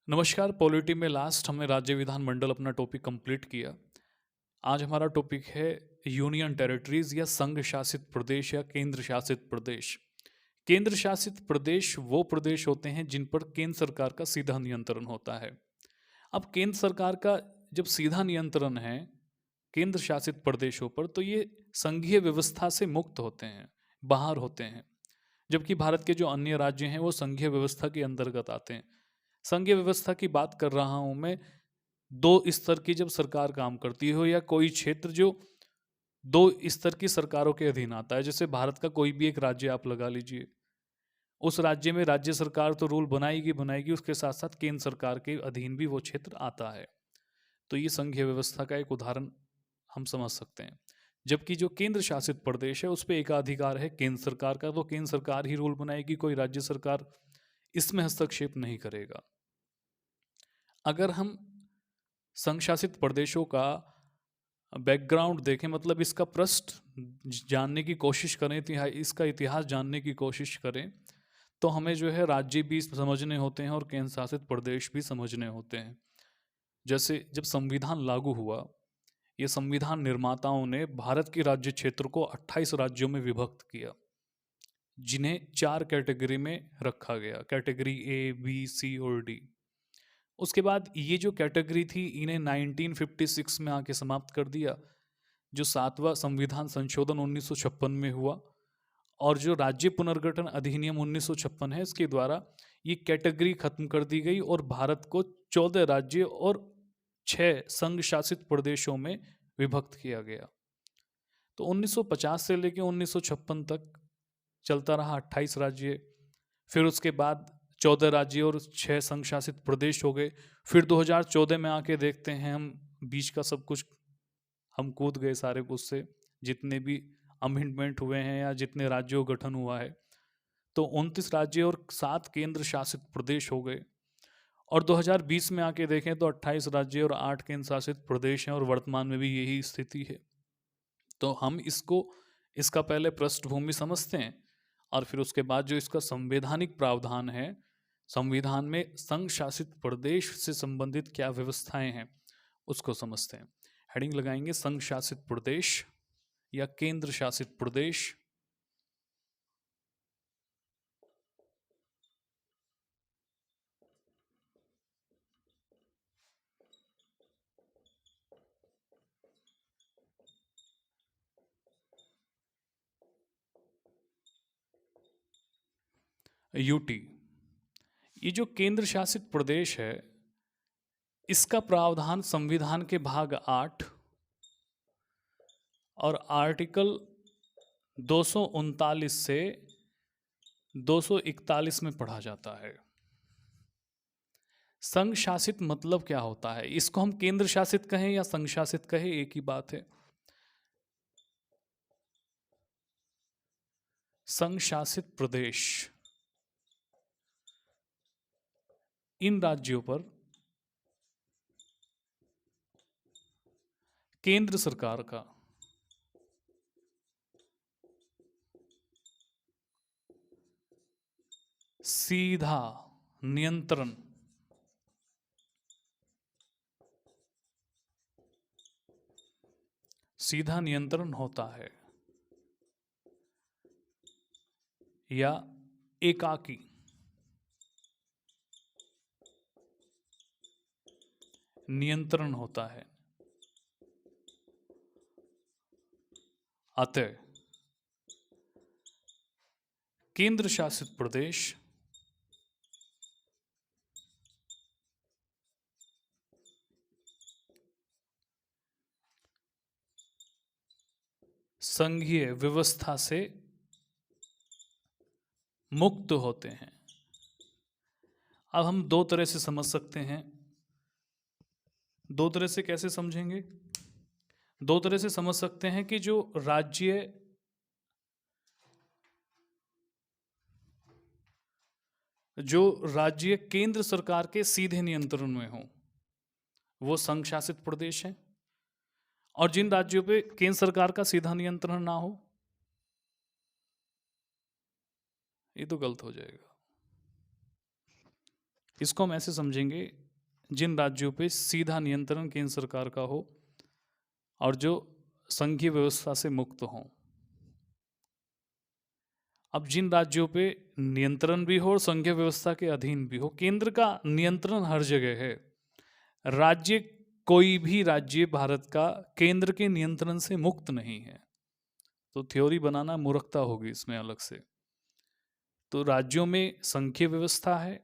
नमस्कार। पॉलिटी में लास्ट हमने राज्य विधानमंडल अपना टॉपिक कंप्लीट किया। आज हमारा टॉपिक है यूनियन टेरिटरीज या संघ शासित प्रदेश या केंद्र शासित प्रदेश। केंद्र शासित प्रदेश वो प्रदेश होते हैं जिन पर केंद्र सरकार का सीधा नियंत्रण होता है। अब केंद्र सरकार का जब सीधा नियंत्रण है केंद्र शासित प्रदेशों पर, तो ये संघीय व्यवस्था से मुक्त होते हैं, बाहर होते हैं। जबकि भारत के जो अन्य राज्य हैं वो संघीय व्यवस्था के अंतर्गत आते हैं। संघीय व्यवस्था की बात कर रहा हूं मैं, दो स्तर की जब सरकार काम करती हो या कोई क्षेत्र जो दो स्तर की सरकारों के अधीन आता है। जैसे भारत का कोई भी एक राज्य आप लगा लीजिए, उस राज्य में राज्य सरकार तो रूल बनाएगी बनाएगी, उसके साथ साथ केंद्र सरकार के अधीन भी वो क्षेत्र आता है। तो ये संघीय व्यवस्था का एक उदाहरण हम समझ सकते हैं। जबकि जो केंद्र शासित प्रदेश है उस पर एकाधिकार है केंद्र सरकार का, तो केंद्र सरकार ही रूल बनाएगी, कोई राज्य सरकार इसमें हस्तक्षेप नहीं करेगा। अगर हम संघ शासित प्रदेशों का बैकग्राउंड देखें, मतलब इसका पृष्ठ जानने की कोशिश करें, इसका इतिहास जानने की कोशिश करें, तो हमें जो है राज्य भी समझने होते हैं और केंद्र शासित प्रदेश भी समझने होते हैं। जैसे जब संविधान लागू हुआ, ये संविधान निर्माताओं ने भारत के राज्य क्षेत्र को 28 राज्यों में विभक्त किया, जिन्हें 4 कैटेगरी में रखा गया, कैटेगरी ए, बी, सी और डी। उसके बाद ये जो कैटेगरी थी इन्हें 1956 में आके समाप्त कर दिया, जो 7वां संविधान संशोधन 1956 में हुआ। और जो राज्य पुनर्गठन अधिनियम 1956 है, इसके द्वारा ये कैटेगरी खत्म कर दी गई और भारत को 14 राज्य और 6 संघ शासित प्रदेशों में विभक्त किया गया। तो 1950 से लेकर 1956 तक चलता रहा 28 राज्य, फिर उसके बाद 14 राज्य और 6 संघ शासित प्रदेश हो गए। फिर 2014 में आके देखते हैं हम, बीच का सब कुछ हम कूद गए सारे कुछ से, जितने भी अमेंडमेंट हुए हैं या जितने राज्यों का गठन हुआ है, तो 29 राज्य और 7 केंद्र शासित प्रदेश हो गए। और 2020 में आके देखें तो 28 राज्य और 8 केंद्र शासित प्रदेश हैं और वर्तमान में भी यही स्थिति है। तो हम इसका पहले पृष्ठभूमि समझते हैं और फिर उसके बाद जो इसका संवैधानिक प्रावधान है, संविधान में संघ शासित प्रदेश से संबंधित क्या व्यवस्थाएं हैं उसको समझते हैं। हेडिंग लगाएंगे संघ शासित प्रदेश या केंद्र शासित प्रदेश। यूटी, ये जो केंद्र शासित प्रदेश है, इसका प्रावधान संविधान के भाग 8 और आर्टिकल 239 से 241 में पढ़ा जाता है। संघ शासित मतलब क्या होता है, इसको हम केंद्र शासित कहें या संघ शासित कहें एक ही बात है। संघ शासित प्रदेश इन राज्यों पर केंद्र सरकार का सीधा नियंत्रण होता है या एकाकी नियंत्रण होता है। अतः केंद्र शासित प्रदेश संघीय व्यवस्था से मुक्त होते हैं। अब हम दो तरह से समझ सकते हैं। दो तरह से कैसे समझेंगे? दो तरह से समझ सकते हैं कि जो राज्य केंद्र सरकार के सीधे नियंत्रण में हो वो संघ शासित प्रदेश है, और जिन राज्यों पे केंद्र सरकार का सीधा नियंत्रण ना हो, ये तो गलत हो जाएगा। इसको हम ऐसे समझेंगे, जिन राज्यों पे सीधा नियंत्रण केंद्र सरकार का हो और जो संघीय व्यवस्था से मुक्त हों। अब जिन राज्यों पे नियंत्रण भी हो और संघीय व्यवस्था के अधीन भी हो, केंद्र का नियंत्रण हर जगह है। राज्य, कोई भी राज्य भारत का केंद्र के नियंत्रण से मुक्त नहीं है, तो थ्योरी बनाना मूर्खता होगी इसमें अलग से। तो राज्यों में संघीय व्यवस्था है,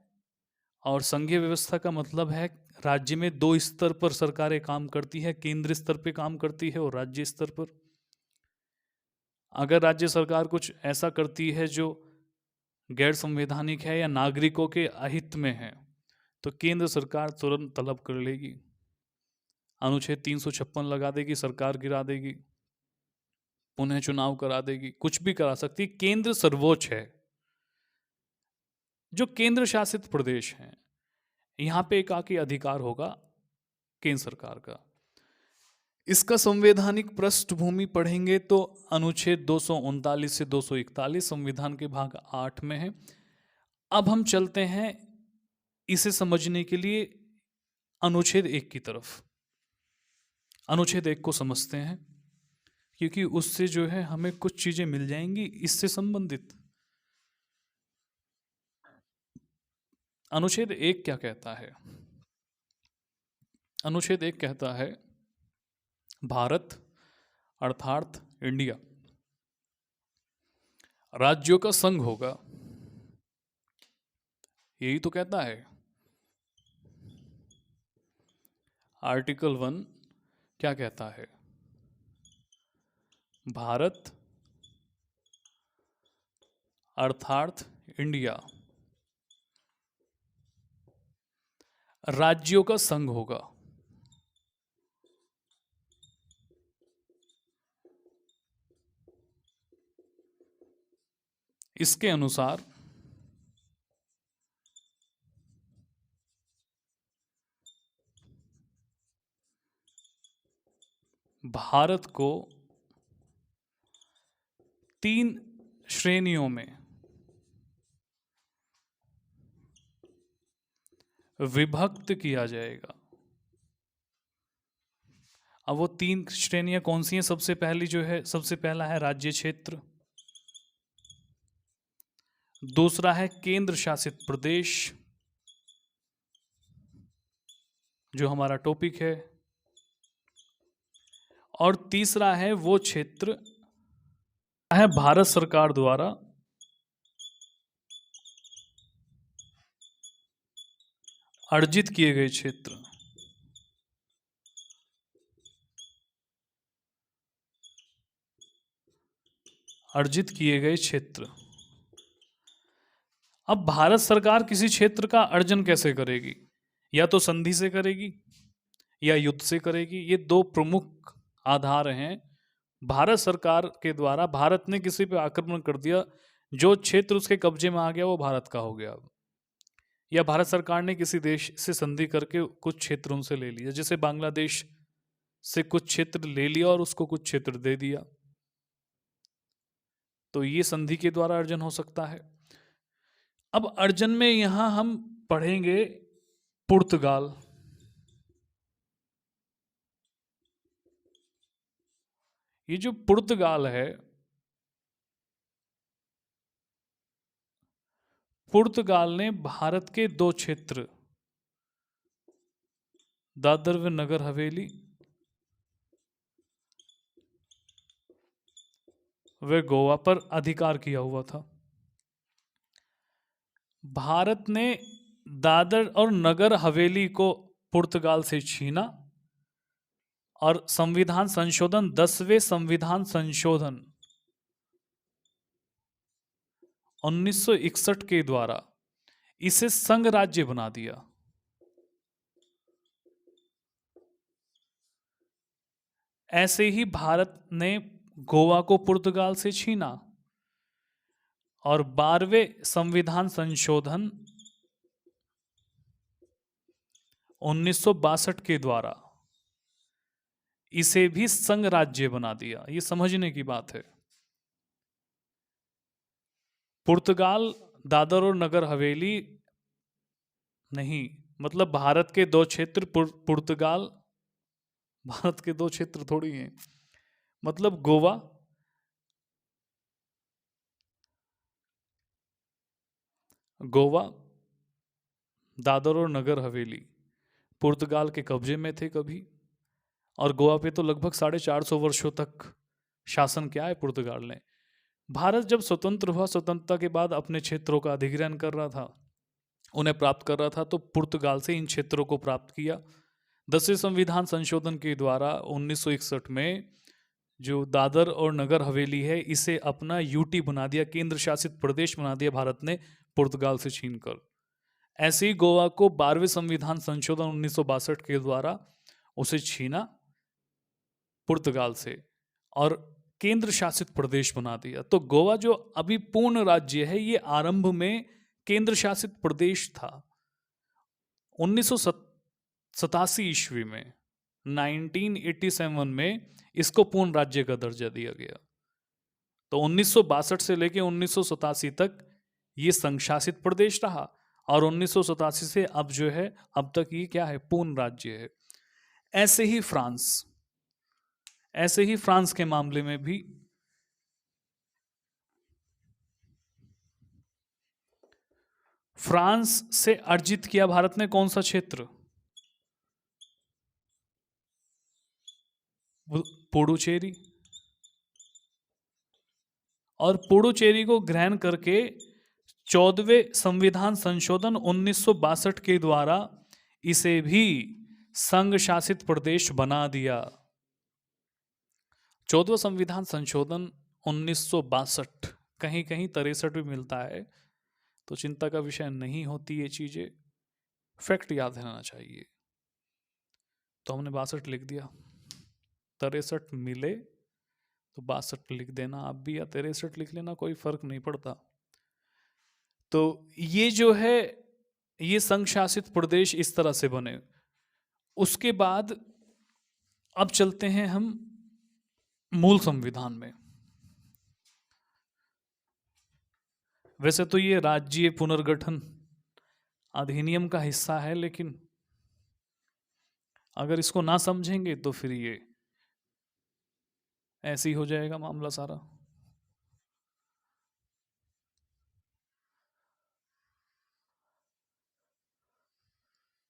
और संघीय व्यवस्था का मतलब है राज्य में दो स्तर पर सरकारें काम करती है, केंद्र स्तर पे काम करती है और राज्य स्तर पर। अगर राज्य सरकार कुछ ऐसा करती है जो गैर संवैधानिक है या नागरिकों के अहित में है, तो केंद्र सरकार तुरंत तलब कर लेगी, अनुच्छेद 356 लगा देगी, सरकार गिरा देगी, पुनः चुनाव करा देगी, कुछ भी करा सकती। केंद्र सर्वोच्च है। जो केंद्र शासित प्रदेश हैं, यहां पे एकाकी अधिकार होगा केंद्र सरकार का। इसका संवैधानिक पृष्ठभूमि पढ़ेंगे तो अनुच्छेद 239 से 241 संविधान के भाग 8 में है। अब हम चलते हैं इसे समझने के लिए अनुच्छेद 1 की तरफ। अनुच्छेद 1 को समझते हैं, क्योंकि उससे जो है हमें कुछ चीजें मिल जाएंगी इससे संबंधित। अनुच्छेद 1 क्या कहता है? अनुच्छेद 1 कहता है, भारत अर्थात इंडिया राज्यों का संघ होगा। यही तो कहता है। आर्टिकल 1 क्या कहता है? भारत अर्थात इंडिया राज्यों का संघ होगा। इसके अनुसार भारत को 3 श्रेणियों में विभक्त किया जाएगा। अब वो 3 श्रेणियां कौन सी हैं? सबसे पहली जो है, सबसे पहला है राज्य क्षेत्र, दूसरा है केंद्र शासित प्रदेश, जो हमारा टॉपिक है, और तीसरा है वो क्षेत्र है भारत सरकार द्वारा अर्जित किए गए क्षेत्र। अर्जित किए गए क्षेत्र। अब भारत सरकार किसी क्षेत्र का अर्जन कैसे करेगी? या तो संधि से करेगी या युद्ध से करेगी। ये 2 प्रमुख आधार हैं। भारत सरकार के द्वारा भारत ने किसी पे आक्रमण कर दिया, जो क्षेत्र उसके कब्जे में आ गया वो भारत का हो गया। या भारत सरकार ने किसी देश से संधि करके कुछ क्षेत्र उनसे ले लिया, जैसे बांग्लादेश से कुछ क्षेत्र ले लिया और उसको कुछ क्षेत्र दे दिया, तो ये संधि के द्वारा अर्जन हो सकता है। अब अर्जन में यहां हम पढ़ेंगे पुर्तगाल। ये जो पुर्तगाल है, पुर्तगाल ने भारत के 2 क्षेत्र दादर व नगर हवेली व गोवा पर अधिकार किया हुआ था। भारत ने दादर और नगर हवेली को पुर्तगाल से छीना और संविधान संशोधन 10वें संविधान संशोधन 1961 के द्वारा इसे संघ राज्य बना दिया। ऐसे ही भारत ने गोवा को पुर्तगाल से छीना और 12वें संविधान संशोधन 1962 के द्वारा इसे भी संघ राज्य बना दिया। ये समझने की बात है। पुर्तगाल दादर और नगर हवेली नहीं, मतलब भारत के दो क्षेत्र पुर्तगाल, भारत के दो क्षेत्र थोड़ी हैं, मतलब गोवा, गोवा, दादर और नगर हवेली पुर्तगाल के कब्जे में थे कभी, और गोवा पे तो लगभग 450 वर्षों तक शासन किया है पुर्तगाल ने। भारत जब स्वतंत्र हुआ, स्वतंत्रता के बाद अपने क्षेत्रों का अधिग्रहण कर रहा था, उन्हें प्राप्त कर रहा था, तो पुर्तगाल से इन क्षेत्रों को प्राप्त किया। 10वें संविधान संशोधन के द्वारा 1961 में जो दादर और नगर हवेली है, इसे अपना यूटी बना दिया, केंद्र शासित प्रदेश बना दिया भारत ने पुर्तगाल से छीनकर। ऐसे ही गोवा को 12वें संविधान संशोधन 1962 के द्वारा उसे छीना पुर्तगाल से और केंद्र शासित प्रदेश बना दिया। तो गोवा जो अभी पूर्ण राज्य है, ये आरंभ में केंद्र शासित प्रदेश था। 1987 ईस्वी में, 1987 में इसको पूर्ण राज्य का दर्जा दिया गया। तो 1962 से लेकर 1987 तक ये संघ शासित प्रदेश रहा, और 1987 से अब जो है, अब तक ये क्या है, पूर्ण राज्य है। ऐसे ही फ्रांस, ऐसे ही फ्रांस के मामले में भी फ्रांस से अर्जित किया भारत ने कौन सा क्षेत्र? पुडुचेरी, और पुडुचेरी को ग्रहण करके 14वें संविधान संशोधन 1962 के द्वारा इसे भी संघ शासित प्रदेश बना दिया। 14वां संविधान संशोधन 1962, कहीं कहीं 63 भी मिलता है, तो चिंता का विषय नहीं होती ये चीजें, फैक्ट याद रहना चाहिए। तो हमने 62 लिख दिया, 63 मिले तो 62 लिख देना आप भी, या 63 लिख लेना, कोई फर्क नहीं पड़ता। तो ये जो है, ये संघ शासित प्रदेश इस तरह से बने। उसके बाद अब चलते हैं हम मूल संविधान में। वैसे तो ये राज्य पुनर्गठन अधिनियम का हिस्सा है, लेकिन अगर इसको ना समझेंगे तो फिर ये ऐसे ही हो जाएगा मामला सारा।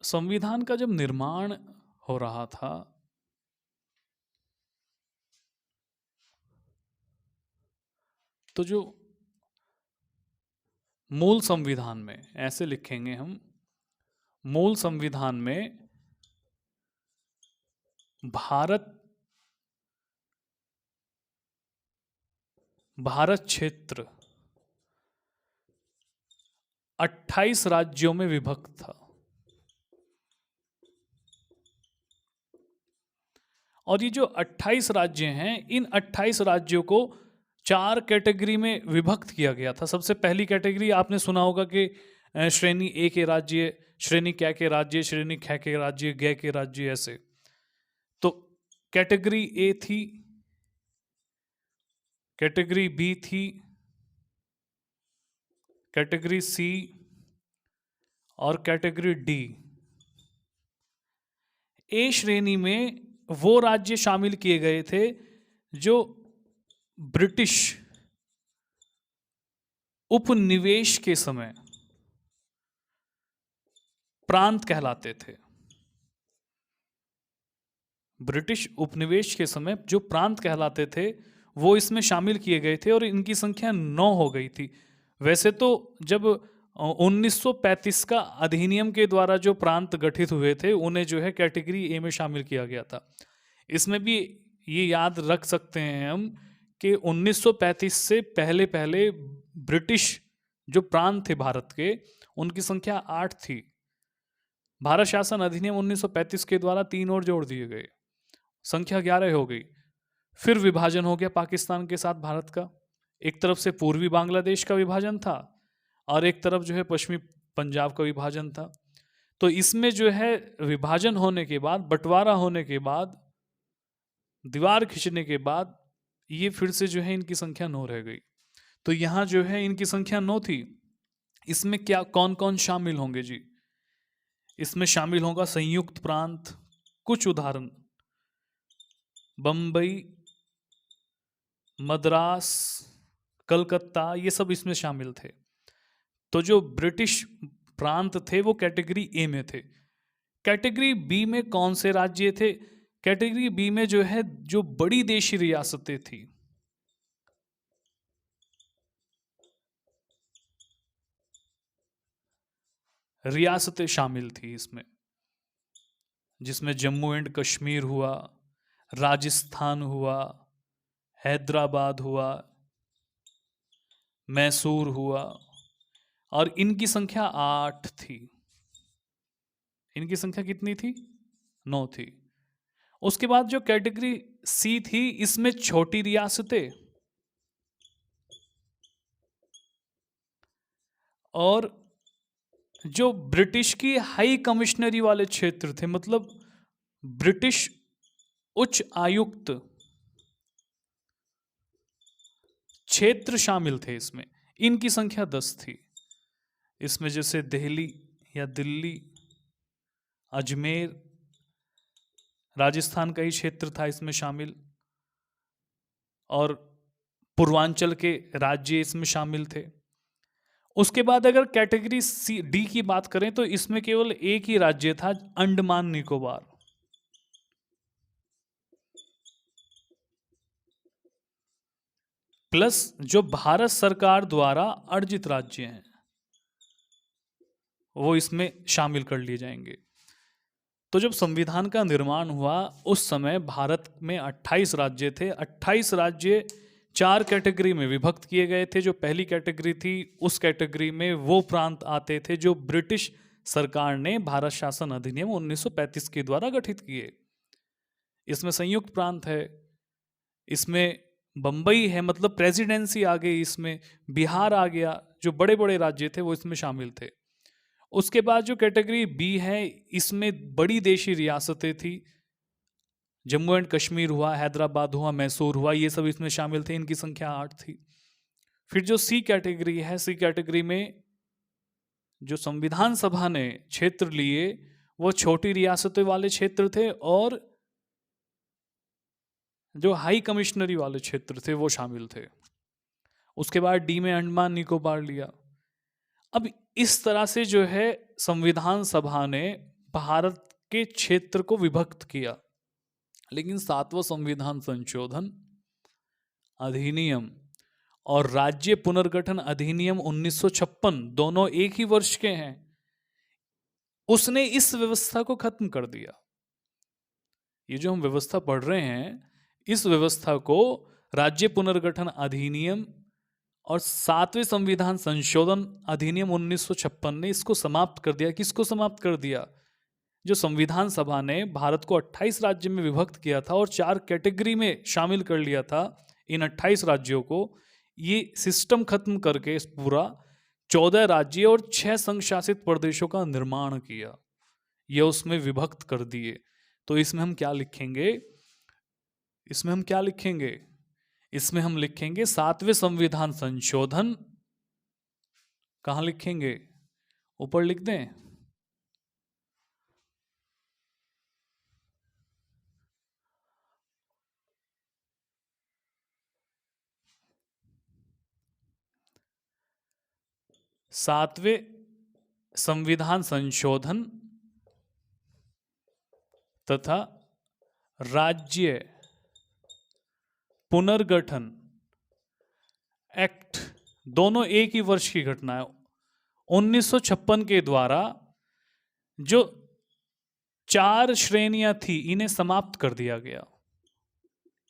संविधान का जब निर्माण हो रहा था, तो जो मूल संविधान में, ऐसे लिखेंगे हम, मूल संविधान में भारत क्षेत्र 28 राज्यों में विभक्त था, और ये जो 28 राज्य हैं, इन 28 राज्यों को 4 कैटेगरी में विभक्त किया गया था। सबसे पहली कैटेगरी आपने सुना होगा कि श्रेणी ए के राज्य, श्रेणी क के राज्य, श्रेणी ख के राज्य, ग के राज्य, ऐसे। तो कैटेगरी ए थी, कैटेगरी बी थी, कैटेगरी सी और कैटेगरी डी। ए श्रेणी में वो राज्य शामिल किए गए थे जो ब्रिटिश उपनिवेश के समय प्रांत कहलाते थे। ब्रिटिश उपनिवेश के समय जो प्रांत कहलाते थे वो इसमें शामिल किए गए थे, और इनकी संख्या 9 हो गई थी। वैसे तो जब 1935 का अधिनियम के द्वारा जो प्रांत गठित हुए थे, उन्हें जो है कैटेगरी ए में शामिल किया गया था। इसमें भी ये याद रख सकते हैं हम कि 1935 से पहले पहले ब्रिटिश जो प्रांत थे भारत के, उनकी संख्या 8 थी। भारत शासन अधिनियम 1935 के द्वारा 3 और जोड़ दिए गए, संख्या 11 हो गई। फिर विभाजन हो गया पाकिस्तान के साथ भारत का। एक तरफ से पूर्वी बांग्लादेश का विभाजन था, और एक तरफ जो है पश्चिमी पंजाब का विभाजन था। तो इसमें जो है विभाजन होने के बाद, बंटवारा होने के बाद, दीवार खींचने के बाद, ये फिर से जो है इनकी संख्या 9 रह गई। तो यहाँ जो है इनकी संख्या 9 थी। इसमें क्या कौन कौन शामिल होंगे जी? इसमें शामिल होगा संयुक्त प्रांत, कुछ उदाहरण बम्बई, मद्रास, कलकत्ता, ये सब इसमें शामिल थे। तो जो ब्रिटिश प्रांत थे वो कैटेगरी ए में थे। कैटेगरी बी में कौन से राज्य थे? कैटेगरी बी में जो है, जो बड़ी देशी रियासतें थी, रियासतें शामिल थी इसमें, जिसमें जम्मू एंड कश्मीर हुआ, राजस्थान हुआ, हैदराबाद हुआ, मैसूर हुआ, और इनकी संख्या 8 थी। इनकी संख्या कितनी थी? 9 थी। उसके बाद जो कैटेगरी सी थी, इसमें छोटी रियासतें और जो ब्रिटिश की हाई कमिश्नरी वाले क्षेत्र थे, मतलब ब्रिटिश उच्च आयुक्त क्षेत्र शामिल थे इसमें। इनकी संख्या 10 थी। इसमें जैसे दिल्ली या दिल्ली, अजमेर, राजस्थान का ही क्षेत्र था इसमें शामिल, और पूर्वांचल के राज्य इसमें शामिल थे। उसके बाद अगर कैटेगरी सी डी की बात करें तो इसमें केवल एक ही राज्य था, अंडमान निकोबार। प्लस जो भारत सरकार द्वारा अर्जित राज्य हैं वो इसमें शामिल कर लिए जाएंगे। तो जब संविधान का निर्माण हुआ उस समय भारत में 28 राज्य थे। 28 राज्य 4 कैटेगरी में विभक्त किए गए थे। जो पहली कैटेगरी थी, उस कैटेगरी में वो प्रांत आते थे जो ब्रिटिश सरकार ने भारत शासन अधिनियम 1935 के द्वारा गठित किए। इसमें संयुक्त प्रांत है, इसमें बंबई है, मतलब प्रेसिडेंसी आ गई, इसमें बिहार आ गया। जो बड़े बड़े राज्य थे वो इसमें शामिल थे। उसके बाद जो कैटेगरी बी है, इसमें बड़ी देशी रियासतें थी, जम्मू एंड कश्मीर हुआ, हैदराबाद हुआ, मैसूर हुआ, ये सब इसमें शामिल थे। इनकी संख्या 8 थी। फिर जो सी कैटेगरी है, सी कैटेगरी में जो संविधान सभा ने क्षेत्र लिए वो छोटी रियासतें वाले क्षेत्र थे, और जो हाई कमिश्नरी वाले क्षेत्र थे वो शामिल थे। उसके बाद डी में अंडमान निकोबार लिया। अब इस तरह से जो है संविधान सभा ने भारत के क्षेत्र को विभक्त किया। लेकिन 7वां संविधान संशोधन अधिनियम और राज्य पुनर्गठन अधिनियम 1956 दोनों एक ही वर्ष के हैं, उसने इस व्यवस्था को खत्म कर दिया। ये जो हम व्यवस्था पढ़ रहे हैं, इस व्यवस्था को राज्य पुनर्गठन अधिनियम और 7वें संविधान संशोधन अधिनियम 1956 ने इसको समाप्त कर दिया। किसको समाप्त कर दिया? जो संविधान सभा ने भारत को 28 राज्य में विभक्त किया था और 4 कैटेगरी में शामिल कर लिया था इन 28 राज्यों को, ये सिस्टम खत्म करके इस पूरा 14 राज्य और 6 संघ शासित प्रदेशों का निर्माण किया। ये उसमें विभक्त कर दिए। तो इसमें हम क्या लिखेंगे? इसमें हम क्या लिखेंगे? इसमें हम लिखेंगे 7वें संविधान संशोधन। कहां लिखेंगे? ऊपर लिख दें। सातवें संविधान संशोधन तथा राज्य पुनर्गठन एक्ट दोनों एक ही वर्ष की घटना है। 1956 के द्वारा जो 4 श्रेणियां थी इन्हें समाप्त कर दिया गया।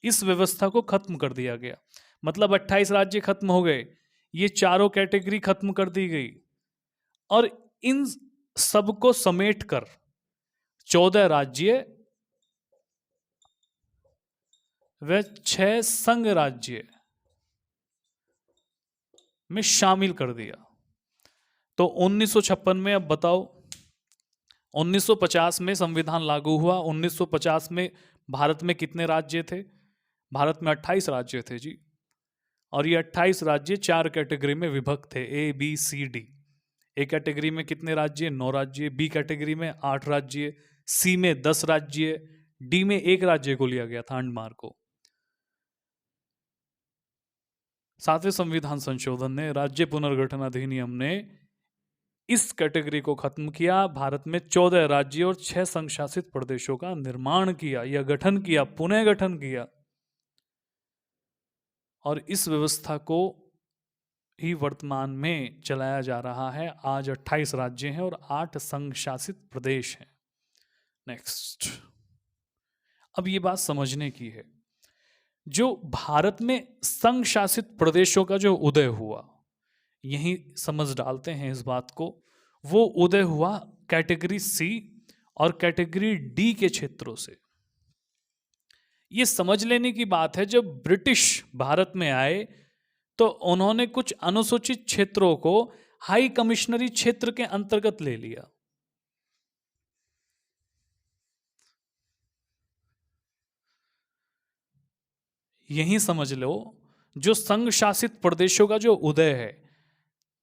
इस व्यवस्था को खत्म कर दिया गया। मतलब 28 राज्य खत्म हो गए, ये चारों कैटेगरी खत्म कर दी गई, और इन सबको समेट कर 14 राज्य व 6 संघ राज्य में शामिल कर दिया। तो 1956 में, अब बताओ, 1950 में संविधान लागू हुआ। 1950 में भारत में कितने राज्य थे? भारत में 28 राज्य थे जी। और ये 28 राज्य 4 कैटेगरी में विभक्त थे, A B C D. A category में कितने राज्य? 9 राज्य। बी कैटेगरी में 8 राज्य। सी में 10 राज्य। डी में 1 राज्य को लिया गया था, अंडमान को। 7वें संविधान संशोधन ने, राज्य पुनर्गठन अधिनियम ने इस कैटेगरी को खत्म किया। भारत में 14 राज्य और 6 संघ शासित प्रदेशों का निर्माण किया या गठन किया, पुनः गठन किया। और इस व्यवस्था को ही वर्तमान में चलाया जा रहा है। आज 28 राज्य हैं और 8 संघ शासित प्रदेश हैं। नेक्स्ट, अब ये बात समझने की है, जो भारत में संघ शासित प्रदेशों का जो उदय हुआ, यही समझ डालते हैं इस बात को। वो उदय हुआ कैटेगरी सी और कैटेगरी डी के क्षेत्रों से। ये समझ लेने की बात है, जब ब्रिटिश भारत में आए तो उन्होंने कुछ अनुसूचित क्षेत्रों को हाई कमिश्नरी क्षेत्र के अंतर्गत ले लिया। यही समझ लो, जो संघ शासित प्रदेशों का जो उदय है,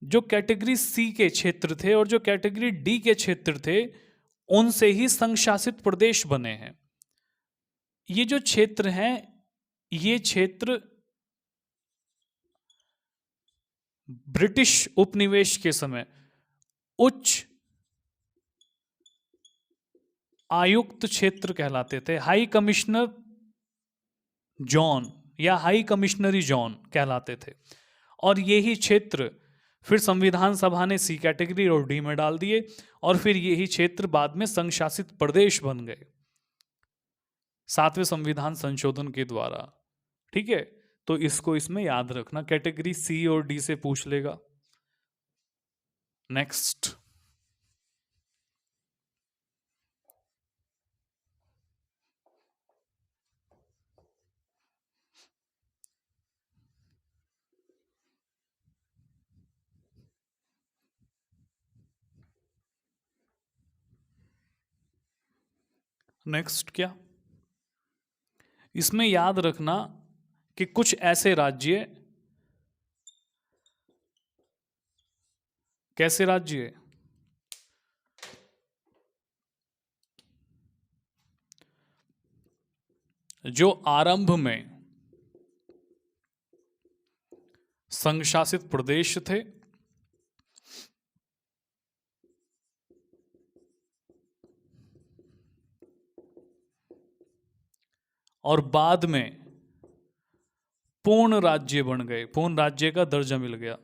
जो कैटेगरी सी के क्षेत्र थे और जो कैटेगरी डी के क्षेत्र थे, उनसे ही संघ शासित प्रदेश बने हैं। ये जो क्षेत्र हैं, ये क्षेत्र ब्रिटिश उपनिवेश के समय उच्च आयुक्त क्षेत्र कहलाते थे। हाई कमिश्नर जोन या हाई कमिश्नरी जोन कहलाते थे। और यही क्षेत्र फिर संविधान सभा ने सी कैटेगरी और डी में डाल दिए, और फिर यही क्षेत्र बाद में संघ शासित प्रदेश बन गए 7वें संविधान संशोधन के द्वारा। ठीक है, तो इसको इसमें याद रखना, कैटेगरी सी और डी से पूछ लेगा। नेक्स्ट, नेक्स्ट क्या, इसमें याद रखना कि कुछ ऐसे राज्य, कैसे राज्य, जो आरंभ में संघ शासित प्रदेश थे और बाद में पूर्ण राज्य बन गए, पूर्ण राज्य का दर्जा मिल गया।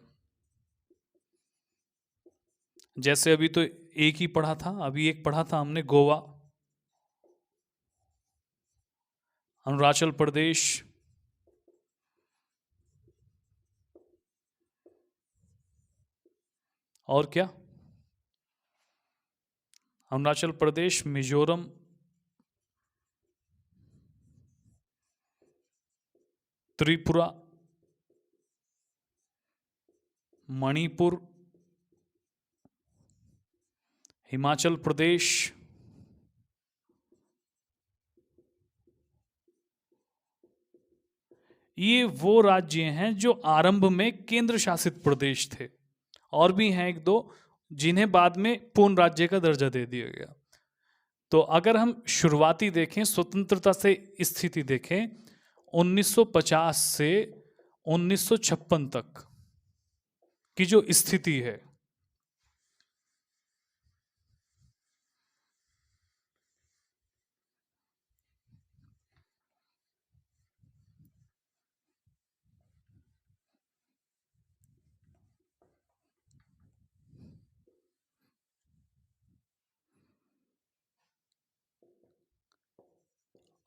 जैसे अभी तो एक ही पढ़ा था, अभी एक पढ़ा था हमने, गोवा, अरुणाचल प्रदेश, और क्या, अरुणाचल प्रदेश, मिजोरम, त्रिपुरा, मणिपुर, हिमाचल प्रदेश, ये वो राज्य हैं जो आरंभ में केंद्र शासित प्रदेश थे। और भी हैं एक दो जिन्हें बाद में पूर्ण राज्य का दर्जा दे दिया गया। तो अगर हम शुरुआती देखें, स्वतंत्रता से स्थिति देखें, 1950 से 1956 तक की जो स्थिति है,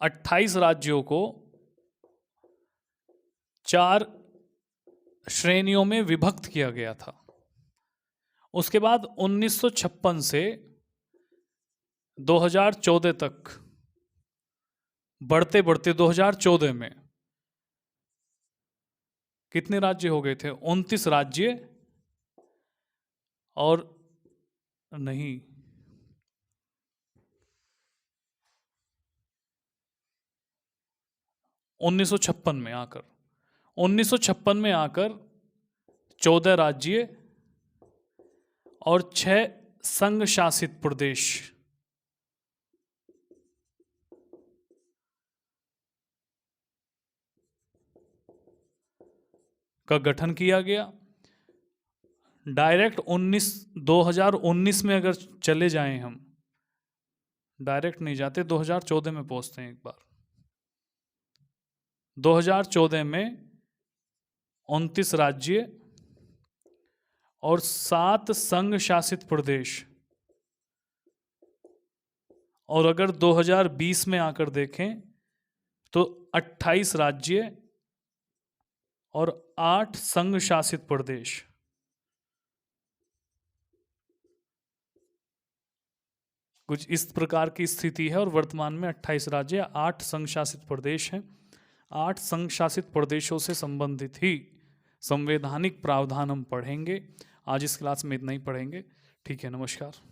अट्ठाईस राज्यों को 4 श्रेणियों में विभक्त किया गया था। उसके बाद 1956 से 2014 तक बढ़ते बढ़ते 2014 में कितने राज्य हो गए थे? 29 राज्य, और नहीं, 1956 में आकर 1956 में आकर 14 राज्य और 6 संघ शासित प्रदेश का गठन किया गया। डायरेक्ट 2019 में अगर चले जाएं हम, डायरेक्ट नहीं जाते, 2014 में पहुंचते हैं एक बार। 2014 में 29 राज्य और 7 संघ शासित प्रदेश, और अगर 2020 में आकर देखें तो 28 राज्य और 8 संघ शासित प्रदेश। कुछ इस प्रकार की स्थिति है और वर्तमान में 28 राज्य, 8 संघ शासित प्रदेश हैं। 8 संघ शासित प्रदेशों से संबंधित ही संवैधानिक प्रावधान हम पढ़ेंगे। आज इस क्लास में इतना ही पढ़ेंगे। ठीक है, नमस्कार।